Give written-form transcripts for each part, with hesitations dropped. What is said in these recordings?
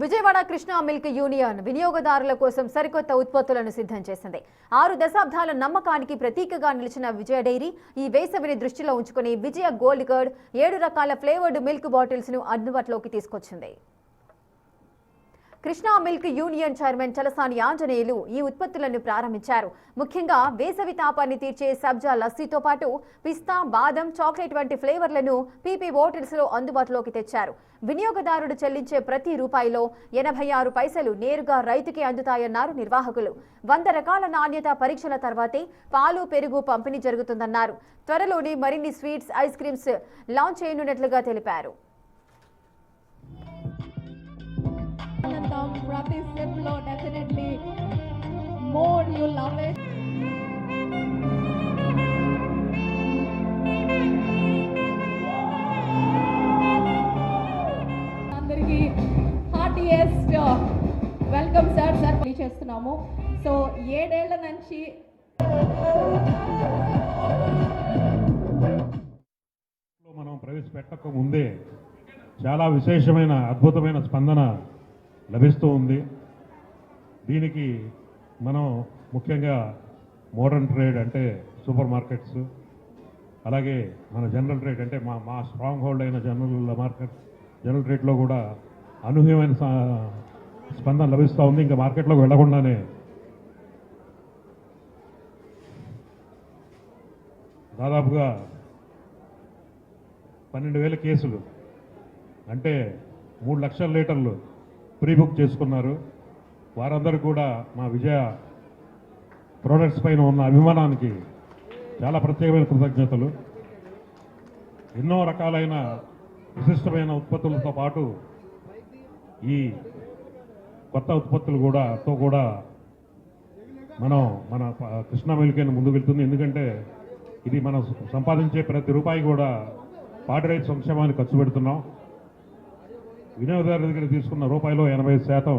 Vijayawada Krishna milk union వినియోగదారుల కోసం సరికొత్త ఉత్పత్తులను సిద్ధం చేసింది. 6 దశాబ్దాల నమ్మకానికి ప్రతీకగా నిలిచిన విజయ డైరీ ఈ వేసవిని దృష్టిలో ఉంచుకుని విజయ గోల్డ్ కర్డ్ 7 రకాల ఫ్లేవర్డ్ మిల్క్ బాటిల్స్ ను అందుబాటులోకి తీసుకొచ్చింది. Krishna milk union chairman Chalasani Anjaneyulu ఈ ఉత్పత్తులను ప్రారంభించారు. ముఖ్యంగా వేసవి తాపాన్ని తీర్చే సబ్జా లస్సీతో పాటు పిస్తా, బాదం, చాక్లెట్ వంటి ఫ్లేవర్లను పీపీ బాటిల్స్ లో అందుబాటులోకి తెచ్చారు. వినియోగదారుడు చెల్లించే ప్రతి రూపాయిలో 86 పైసలు నేరుగా రైతుకి అందుతాయన్నారు నిర్వాహకులు. 100 రకాల నాణ్యత పరీక్షల తర్వాతే పాలు, పెరుగు పంపిణీ జరుగుతుందన్నారు. త్వరలోనే మరిన్ని స్వీట్స్, ఐస్ క్రీమ్స్ లాంచ్ చేయనున్నట్లుగా తెలిపారు. ప్రతి స్టెప్ లో definitely more you love it. అందరికీ హార్టియెస్ట్ వెల్కమ్ సార్ చేస్తున్నాము. సో 7 ఏళ్ల నుంచి మనం ప్రవేశపెట్టక ముందే చాలా విశేషమైన అద్భుతమైన స్పందన లభిస్తూ ఉంది. దీనికి మనం ముఖ్యంగా మోడర్న్ ట్రేడ్ అంటే సూపర్ మార్కెట్స్, అలాగే మన జనరల్ ట్రేడ్ అంటే మా స్ట్రాంగ్ హోల్డ్ అయిన జనరల్ ట్రేడ్లో కూడా అనూహ్యమైన స్పందన లభిస్తూ ఉంది. ఇంకా మార్కెట్లోకి వెళ్లకుండానే దాదాపుగా 12,000 కేసులు అంటే 3 లక్షల లీటర్లు ప్రీ బుక్ చేసుకున్నారు. వారందరూ కూడా మా విజయ ప్రోడక్ట్స్ పైన ఉన్న అభిమానానికి చాలా ప్రత్యేకమైన కృతజ్ఞతలు. ఎన్నో రకాలైన విశిష్టమైన ఉత్పత్తులతో పాటు ఈ కొత్త ఉత్పత్తులు కూడా మన కృష్ణా మిల్క్ ముందుకు వెళ్తుంది. ఎందుకంటే ఇది మనం సంపాదించే ప్రతి రూపాయి కూడా పాడి రైతు సంక్షేమానికి ఖర్చు పెడుతున్నాం. వినియోగదారుల దగ్గర తీసుకున్న రూపాయలో 80%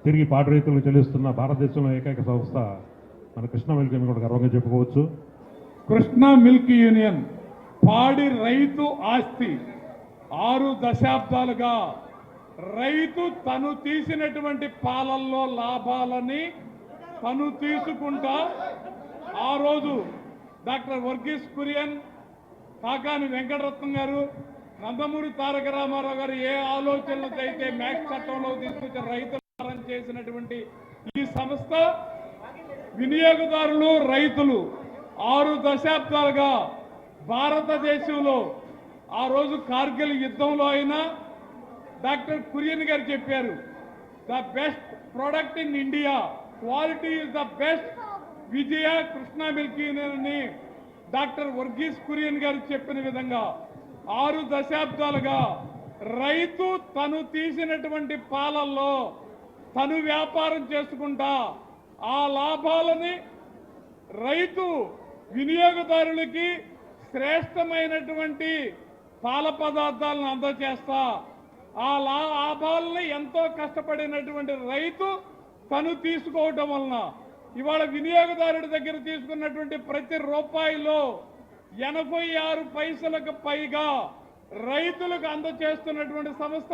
తిరిగి పాడి రైతులకు చెల్లిస్తున్న భారతదేశంలో ఏకైక సంస్థ మన కృష్ణా మిల్క్ అని కూడా గర్వంగా చెప్పుకోవచ్చు. కృష్ణా మిల్క్ యూనియన్ పాడి రైతు ఆస్తి. 6 దశాబ్దాలుగా రైతు తను తీసినటువంటి పాలల్లో లాభాలని తను తీసుకుంటా ఆ రోజు డాక్టర్ వర్గీస్ కురియన్, కాకాని వెంకటరత్నం గారు, నందమూరి తారక రామారావు గారు ఏ ఆలోచనలతో అయితే మ్యాక్స్ చట్టంలో తీసుకొచ్చిన రైతులు చేసినటువంటి ఈ సంస్థ వినియోగదారులు, రైతులు 6 దశాబ్దాలుగా భారతదేశంలో ఆ రోజు కార్గిల్ యుద్ధంలో అయినా డాక్టర్ కురియన్ గారు చెప్పారు, the best product in India, quality is the best. Vijaya Krishna milk union అని డాక్టర్ వర్గీస్ కురియన్ గారు చెప్పిన విధంగా 6 దశాబ్దాలుగా రైతు తను తీసినటువంటి పాలల్లో తను వ్యాపారం చేసుకుంటా ఆ లాభాలని రైతు వినియోగదారులకి శ్రేష్టమైనటువంటి పాల పదార్థాలను అందజేస్తా ఆ లాభాలని ఎంతో కష్టపడినటువంటి రైతు తను తీసుకోవటం వలన ఇవాళ వినియోగదారుడి దగ్గర తీసుకున్నటువంటి ప్రతి రూపాయిలో 86 పైసలకు పైగా రైతులకు అందజేస్తున్నటువంటి సంస్థ